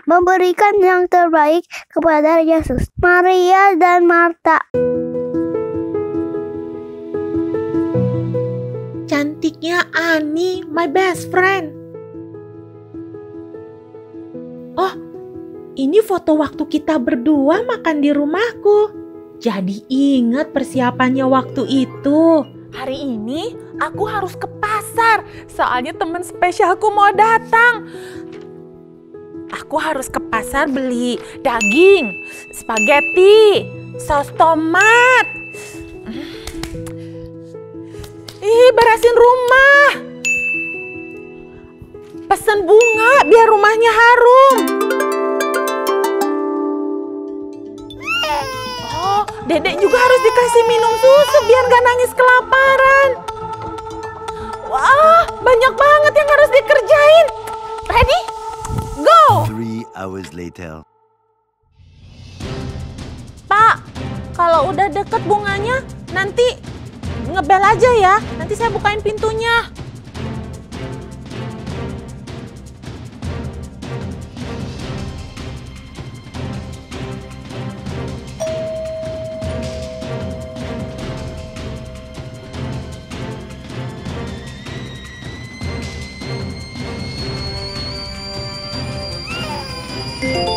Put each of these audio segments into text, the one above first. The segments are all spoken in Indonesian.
memberikan yang terbaik kepada Yesus. Maria dan Marta. Cantiknya Ani, my best friend. Oh, ini foto waktu kita berdua makan di rumahku. Jadi ingat persiapannya waktu itu. Hari ini aku harus ke pasar, soalnya teman spesialku mau datang. Aku harus ke pasar beli daging, spaghetti, saus tomat. Berasin rumah. Pesen bunga biar rumahnya harum. Oh, Dedek juga harus dikasih minum susu biar gak nangis kelaparan. Wah, banyak banget yang harus dikerjain. Ready? Go! 3 hours later. Pak, kalau udah deket bunganya, nanti ngebel aja ya. Nanti saya bukain pintunya.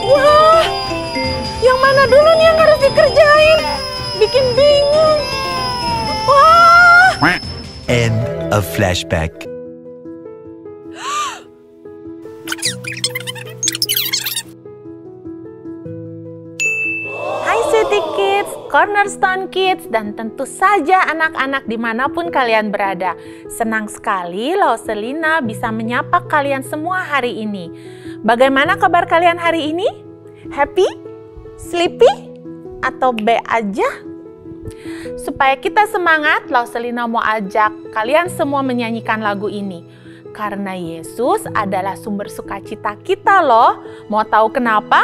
Wah, yang mana dulu nih yang harus dikerjain? Bikin bingung. Wah. End of flashback. Hai Sweety Kids, Cornerstone Kids, dan tentu saja anak-anak dimanapun kalian berada. Senang sekali Lauselina bisa menyapa kalian semua hari ini. Bagaimana kabar kalian hari ini? Happy? Sleepy? Atau B aja? Supaya kita semangat, Lauselina mau ajak kalian semua menyanyikan lagu ini. Karena Yesus adalah sumber sukacita kita loh. Mau tahu kenapa?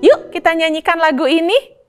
Yuk kita nyanyikan lagu ini.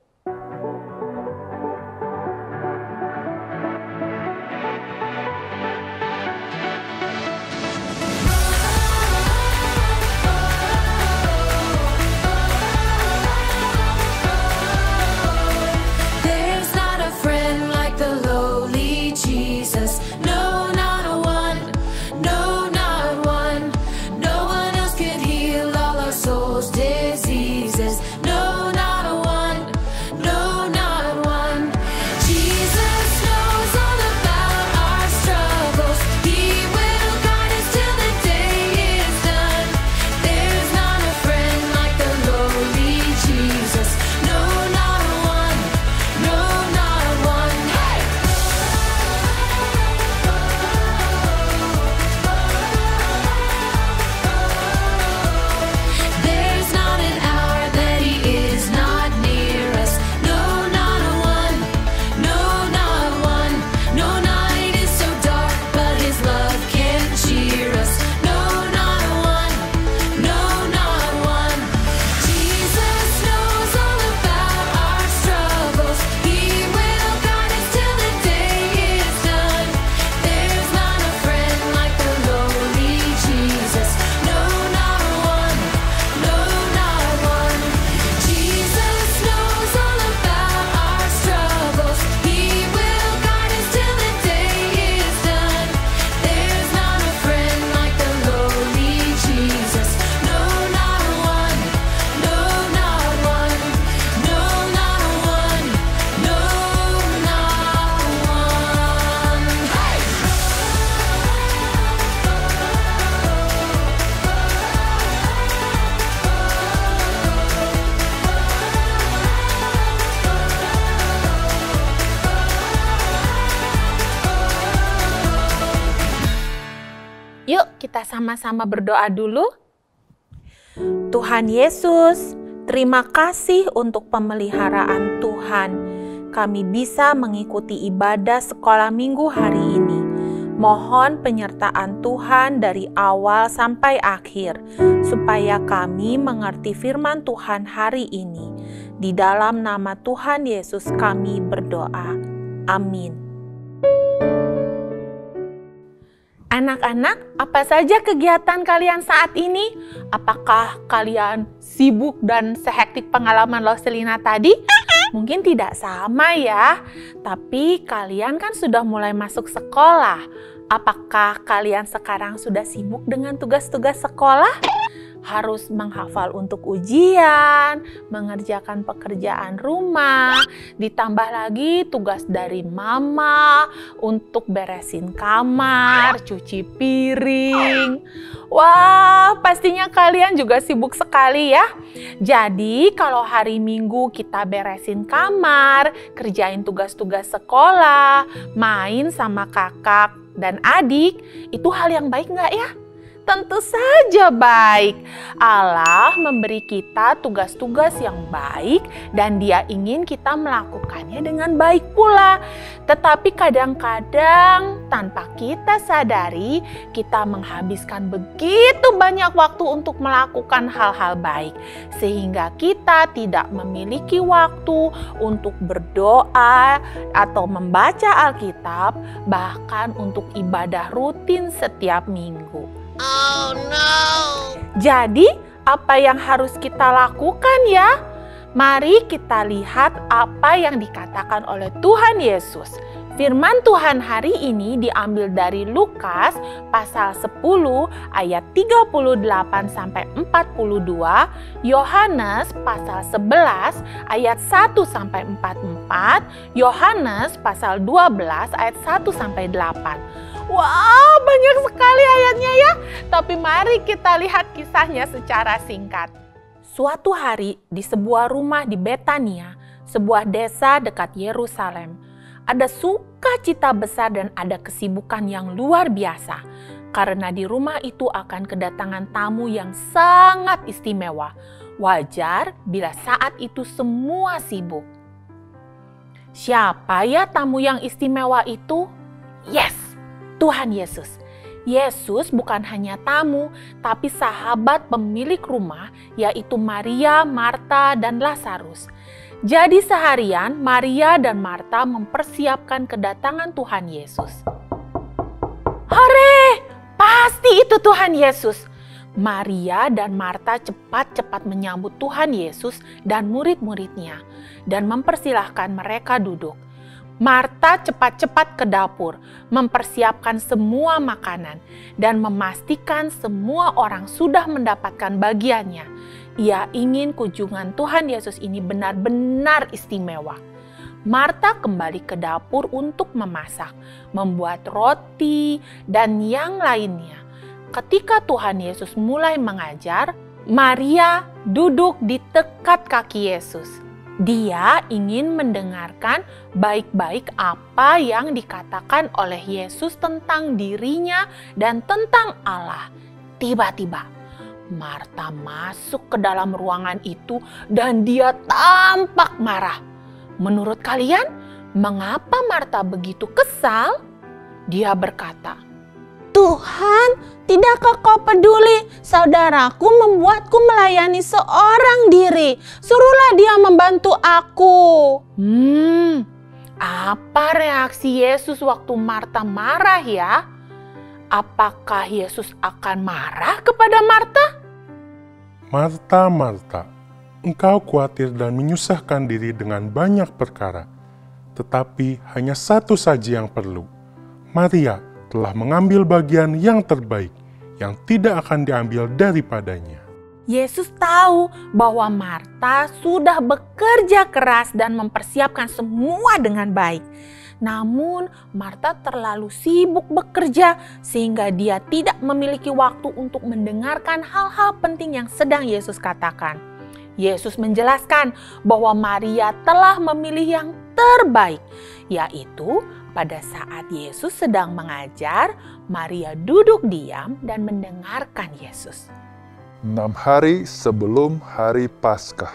Yuk kita sama-sama berdoa dulu. Tuhan Yesus, terima kasih untuk pemeliharaan Tuhan. Kami bisa mengikuti ibadah sekolah minggu hari ini. Mohon penyertaan Tuhan dari awal sampai akhir, supaya kami mengerti firman Tuhan hari ini. Di dalam nama Tuhan Yesus kami berdoa. Amin. Anak-anak, apa saja kegiatan kalian saat ini? Apakah kalian sibuk dan sehektik pengalaman Roselina tadi? Mungkin tidak sama ya, tapi kalian kan sudah mulai masuk sekolah. Apakah kalian sekarang sudah sibuk dengan tugas-tugas sekolah? Harus menghafal untuk ujian, mengerjakan pekerjaan rumah, ditambah lagi tugas dari mama untuk beresin kamar, cuci piring. Wah, pastinya kalian juga sibuk sekali ya. Jadi kalau hari Minggu kita beresin kamar, kerjain tugas-tugas sekolah, main sama kakak dan adik, itu hal yang baik nggak ya? Tentu saja baik. Allah memberi kita tugas-tugas yang baik dan Dia ingin kita melakukannya dengan baik pula. Tetapi kadang-kadang tanpa kita sadari, kita menghabiskan begitu banyak waktu untuk melakukan hal-hal baik. Sehingga kita tidak memiliki waktu untuk berdoa atau membaca Alkitab, bahkan untuk ibadah rutin setiap minggu. Oh no. Jadi, apa yang harus kita lakukan ya? Mari kita lihat apa yang dikatakan oleh Tuhan Yesus. Firman Tuhan hari ini diambil dari Lukas pasal 10 ayat 38 sampai 42, Yohanes pasal 11 ayat 1 sampai 44, Yohanes pasal 12 ayat 1 sampai 8. Wah, banyak sekali ayatnya ya. Tapi mari kita lihat kisahnya secara singkat. Suatu hari di sebuah rumah di Betania, sebuah desa dekat Yerusalem, ada sukacita besar dan ada kesibukan yang luar biasa. Karena di rumah itu akan kedatangan tamu yang sangat istimewa. Wajar bila saat itu semua sibuk. Siapa ya tamu yang istimewa itu? Yes! Tuhan Yesus. Yesus bukan hanya tamu, tapi sahabat pemilik rumah, yaitu Maria, Marta, dan Lazarus. Jadi seharian Maria dan Marta mempersiapkan kedatangan Tuhan Yesus. Hore! Pasti itu Tuhan Yesus. Maria dan Marta cepat-cepat menyambut Tuhan Yesus dan murid-muridnya dan mempersilahkan mereka duduk. Marta cepat-cepat ke dapur, mempersiapkan semua makanan, dan memastikan semua orang sudah mendapatkan bagiannya. Ia ingin kunjungan Tuhan Yesus ini benar-benar istimewa. Marta kembali ke dapur untuk memasak, membuat roti, dan yang lainnya. Ketika Tuhan Yesus mulai mengajar, Maria duduk di dekat kaki Yesus. Dia ingin mendengarkan baik-baik apa yang dikatakan oleh Yesus tentang dirinya dan tentang Allah. Tiba-tiba, Marta masuk ke dalam ruangan itu dan dia tampak marah. Menurut kalian, mengapa Marta begitu kesal? Dia berkata, "Tuhan, tidakkah kau peduli? Saudaraku membuatku melayani seorang diri. Suruhlah dia membantu aku." Apa reaksi Yesus waktu Marta marah ya? Apakah Yesus akan marah kepada Marta? Marta, Marta, engkau khawatir dan menyusahkan diri dengan banyak perkara. Tetapi hanya satu saja yang perlu. Maria telah mengambil bagian yang terbaik, yang tidak akan diambil daripadanya. Yesus tahu bahwa Marta sudah bekerja keras dan mempersiapkan semua dengan baik. Namun Marta terlalu sibuk bekerja sehingga dia tidak memiliki waktu untuk mendengarkan hal-hal penting yang sedang Yesus katakan. Yesus menjelaskan bahwa Maria telah memilih yang terbaik, yaitu pada saat Yesus sedang mengajar, Maria duduk diam dan mendengarkan Yesus. 6 hari sebelum hari Paskah.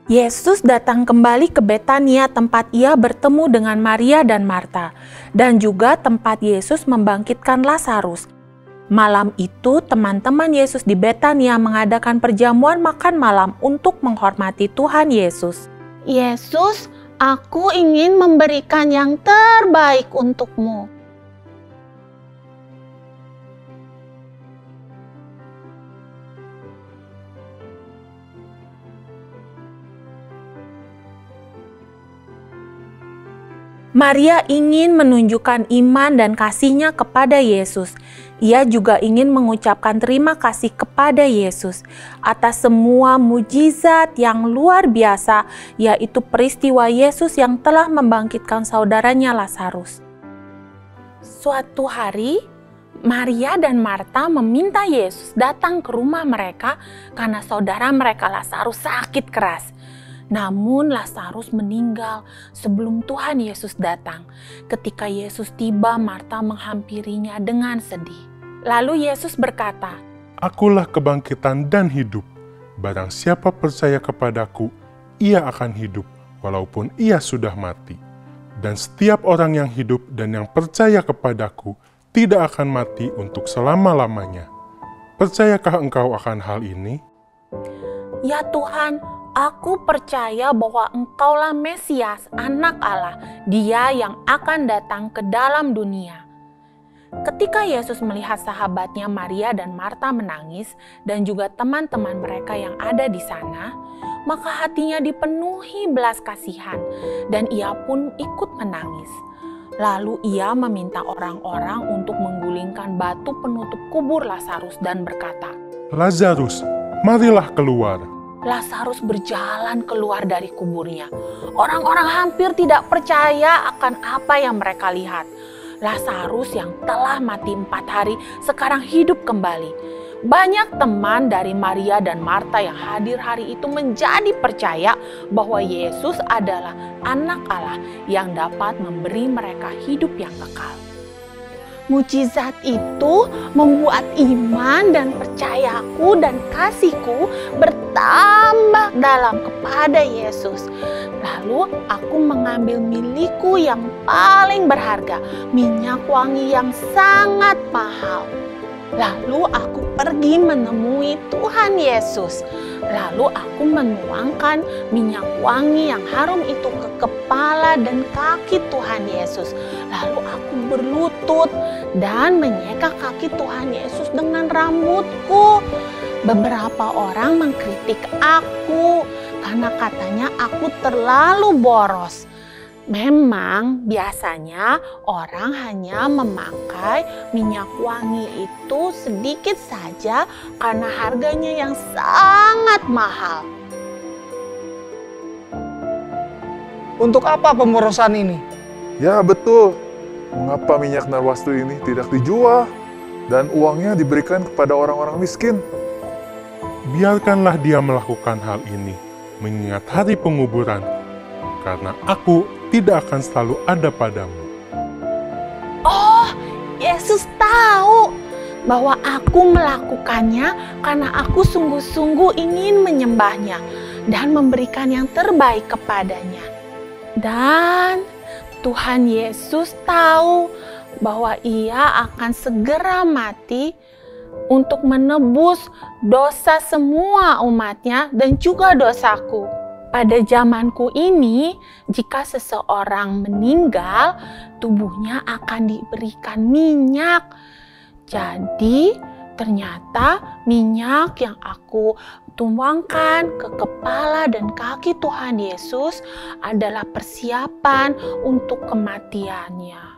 Yesus datang kembali ke Betania tempat ia bertemu dengan Maria dan Marta, dan juga tempat Yesus membangkitkan Lazarus. Malam itu teman-teman Yesus di Betania mengadakan perjamuan makan malam untuk menghormati Tuhan Yesus. Yesus, aku ingin memberikan yang terbaik untukmu. Maria ingin menunjukkan iman dan kasihnya kepada Yesus. Ia juga ingin mengucapkan terima kasih kepada Yesus atas semua mujizat yang luar biasa, yaitu peristiwa Yesus yang telah membangkitkan saudaranya Lazarus. Suatu hari, Maria dan Marta meminta Yesus datang ke rumah mereka karena saudara mereka Lazarus sakit keras. Namun Lazarus meninggal sebelum Tuhan Yesus datang. Ketika Yesus tiba, Marta menghampirinya dengan sedih. Lalu Yesus berkata, Akulah kebangkitan dan hidup. Barang siapa percaya kepadaku, ia akan hidup walaupun ia sudah mati. Dan setiap orang yang hidup dan yang percaya kepadaku tidak akan mati untuk selama-lamanya. Percayakah engkau akan hal ini? Ya Tuhan, aku percaya bahwa Engkaulah Mesias, Anak Allah, Dia yang akan datang ke dalam dunia. Ketika Yesus melihat sahabatnya Maria dan Marta menangis dan juga teman-teman mereka yang ada di sana, maka hatinya dipenuhi belas kasihan dan ia pun ikut menangis. Lalu ia meminta orang-orang untuk menggulingkan batu penutup kubur Lazarus dan berkata, Lazarus, marilah keluar. Lazarus berjalan keluar dari kuburnya. Orang-orang hampir tidak percaya akan apa yang mereka lihat. Lazarus yang telah mati 4 hari sekarang hidup kembali. Banyak teman dari Maria dan Marta yang hadir hari itu menjadi percaya bahwa Yesus adalah Anak Allah yang dapat memberi mereka hidup yang kekal. Mujizat itu membuat iman dan percayaku dan kasihku bertambah dalam kepada Yesus. Lalu aku mengambil milikku yang paling berharga, minyak wangi yang sangat mahal. Lalu aku pergi menemui Tuhan Yesus. Lalu aku menuangkan minyak wangi yang harum itu ke kepala dan kaki Tuhan Yesus. Lalu aku berlutut dan menyeka kaki Tuhan Yesus dengan rambutku. Beberapa orang mengkritik aku karena katanya aku terlalu boros. Memang biasanya orang hanya memakai minyak wangi itu sedikit saja karena harganya yang sangat mahal. Untuk apa pemborosan ini? Ya betul. Mengapa minyak narwastu ini tidak dijual dan uangnya diberikan kepada orang-orang miskin? Biarkanlah dia melakukan hal ini, mengingat hari penguburan, karena aku tidak akan selalu ada padamu. Oh, Yesus tahu bahwa aku melakukannya karena aku sungguh-sungguh ingin menyembahnya dan memberikan yang terbaik kepadanya. Dan Tuhan Yesus tahu bahwa Ia akan segera mati untuk menebus dosa semua umatnya dan juga dosaku. Pada zamanku ini, jika seseorang meninggal, tubuhnya akan diberikan minyak. Jadi, ternyata minyak yang aku tuangkan ke kepala dan kaki Tuhan Yesus adalah persiapan untuk kematiannya.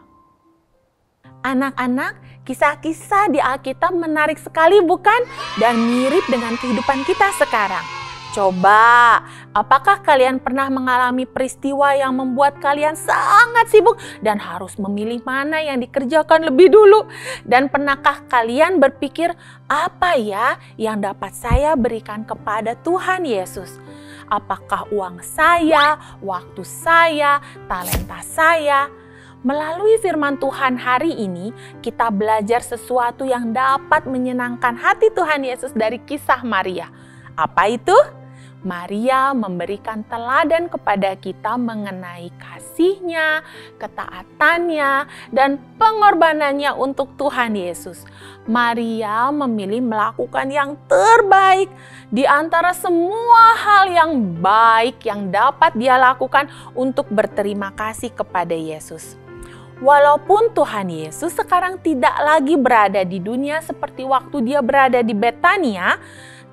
Anak-anak, kisah-kisah di Alkitab menarik sekali bukan? Dan mirip dengan kehidupan kita sekarang. Coba, apakah kalian pernah mengalami peristiwa yang membuat kalian sangat sibuk dan harus memilih mana yang dikerjakan lebih dulu? Dan pernahkah kalian berpikir, apa ya yang dapat saya berikan kepada Tuhan Yesus? Apakah uang saya, waktu saya, talenta saya? Melalui firman Tuhan hari ini, kita belajar sesuatu yang dapat menyenangkan hati Tuhan Yesus dari kisah Maria. Apa itu? Maria memberikan teladan kepada kita mengenai kasihnya, ketaatannya, dan pengorbanannya untuk Tuhan Yesus. Maria memilih melakukan yang terbaik di antara semua hal yang baik yang dapat dia lakukan untuk berterima kasih kepada Yesus. Walaupun Tuhan Yesus sekarang tidak lagi berada di dunia seperti waktu dia berada di Betania,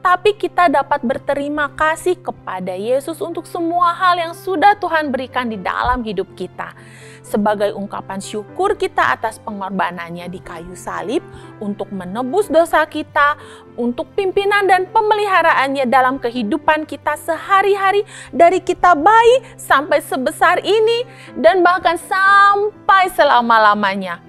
tetapi kita dapat berterima kasih kepada Yesus untuk semua hal yang sudah Tuhan berikan di dalam hidup kita. Sebagai ungkapan syukur kita atas pengorbanannya di kayu salib untuk menebus dosa kita, untuk pimpinan dan pemeliharaannya dalam kehidupan kita sehari-hari dari kita bayi sampai sebesar ini dan bahkan sampai selama-lamanya.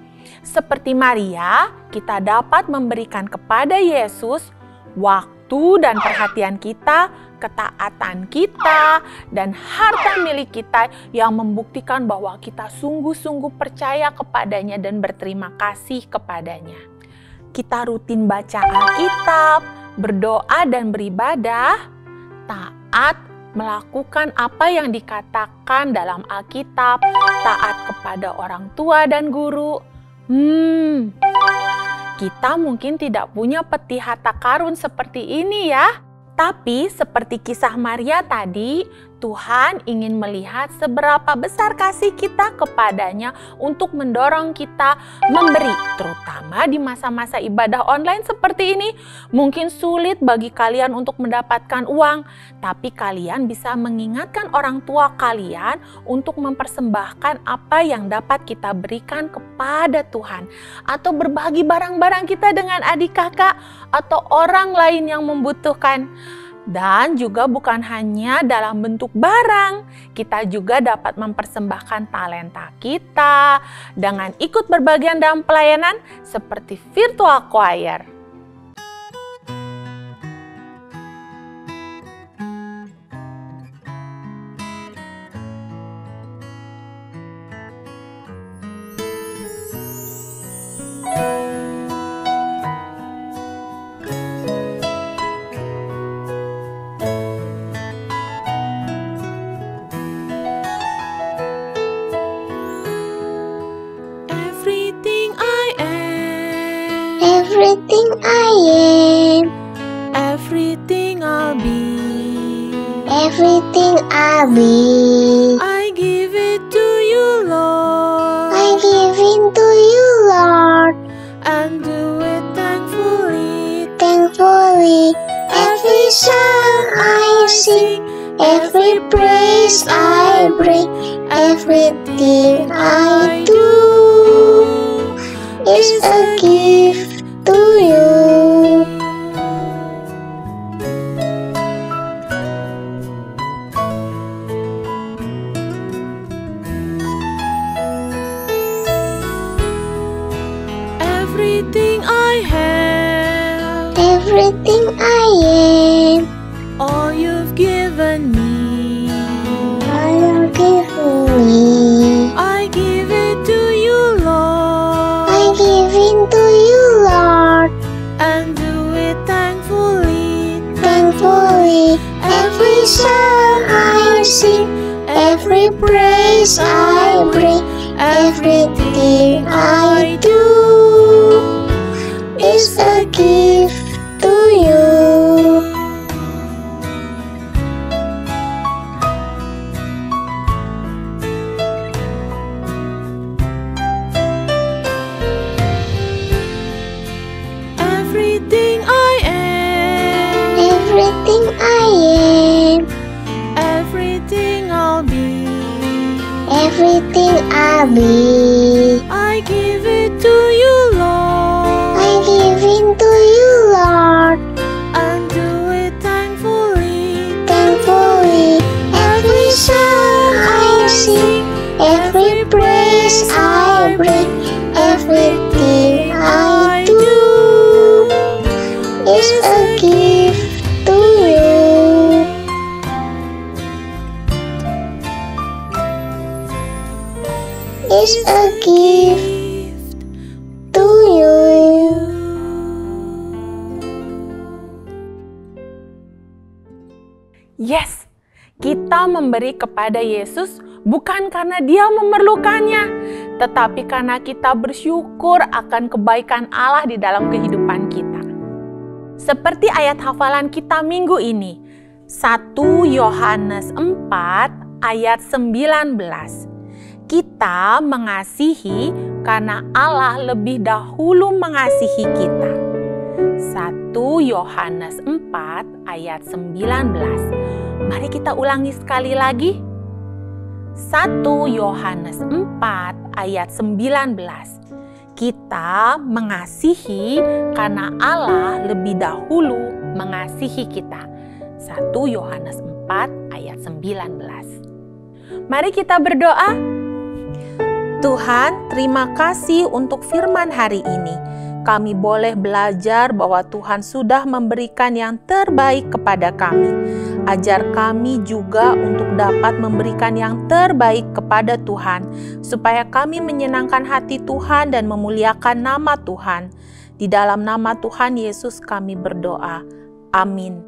Seperti Maria, kita dapat memberikan kepada Yesus waktu dan perhatian kita, ketaatan kita, dan harta milik kita yang membuktikan bahwa kita sungguh-sungguh percaya kepadanya dan berterima kasih kepadanya. Kita rutin baca Alkitab, berdoa dan beribadah, taat melakukan apa yang dikatakan dalam Alkitab, taat kepada orang tua dan guru. Kita mungkin tidak punya peti harta karun seperti ini ya. Tapi seperti kisah Maria tadi, Tuhan ingin melihat seberapa besar kasih kita kepadanya untuk mendorong kita memberi. Terutama di masa-masa ibadah online seperti ini, mungkin sulit bagi kalian untuk mendapatkan uang. Tapi kalian bisa mengingatkan orang tua kalian untuk mempersembahkan apa yang dapat kita berikan kepada Tuhan. Atau berbagi barang-barang kita dengan adik kakak atau orang lain yang membutuhkan. Dan juga bukan hanya dalam bentuk barang, kita juga dapat mempersembahkan talenta kita dengan ikut berbagian dalam pelayanan seperti virtual choir. Everything I am, everything I'll be. everything I'll be, I give it to you, Lord, I give in to you, Lord, and do it thankfully. thankfully. Every song I sing, every praise I bring, everything I do is a gift to you. Everything I have, Everything I am, all you've given me, all you give me, I give it to you, Lord, I give in to you, Lord, and do it thankfully. thankfully. Every song I sing, every praise I bring, everything I do is a gift to you. Everything I am, Everything I am, everything I'll be, everything I'll be, I give it to you, Lord, I give in to you, Lord, and do it thankfully. thankfully. Every song I sing, every praise I bring, everything I do is a gift to you. Is a gift to you. Yes, kita memberi kepada Yesus bukan karena Dia memerlukannya, tetapi karena kita bersyukur akan kebaikan Allah di dalam kehidupan kita. Seperti ayat hafalan kita minggu ini, 1 Yohanes 4 ayat 19. Kita mengasihi karena Allah lebih dahulu mengasihi kita. 1 Yohanes 4 ayat 19. Mari kita ulangi sekali lagi. 1 Yohanes 4 ayat 19. Kita mengasihi karena Allah lebih dahulu mengasihi kita. 1 Yohanes 4 ayat 19. Mari kita berdoa. Tuhan, terima kasih untuk firman hari ini. Kami boleh belajar bahwa Tuhan sudah memberikan yang terbaik kepada kami. Ajar kami juga untuk dapat memberikan yang terbaik kepada Tuhan, supaya kami menyenangkan hati Tuhan dan memuliakan nama Tuhan. Di dalam nama Tuhan Yesus kami berdoa. Amin.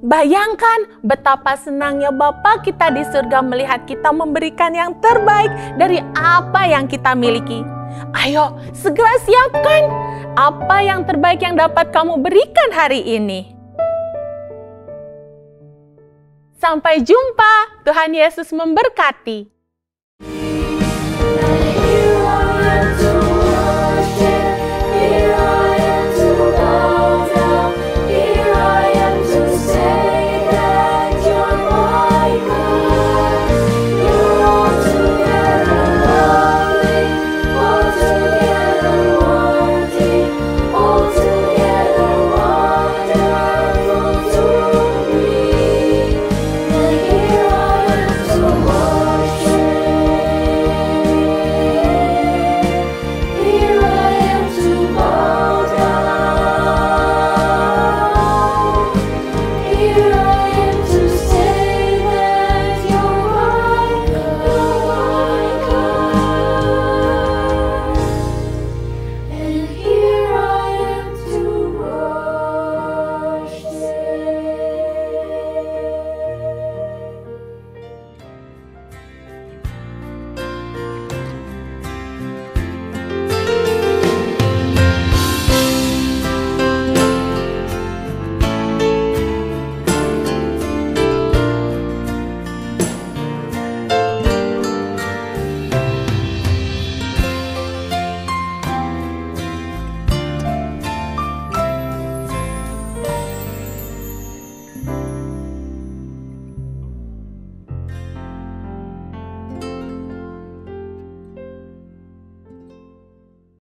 Bayangkan betapa senangnya Bapa kita di surga melihat kita memberikan yang terbaik dari apa yang kita miliki. Ayo, segera siapkan apa yang terbaik yang dapat kamu berikan hari ini. Sampai jumpa, Tuhan Yesus memberkati.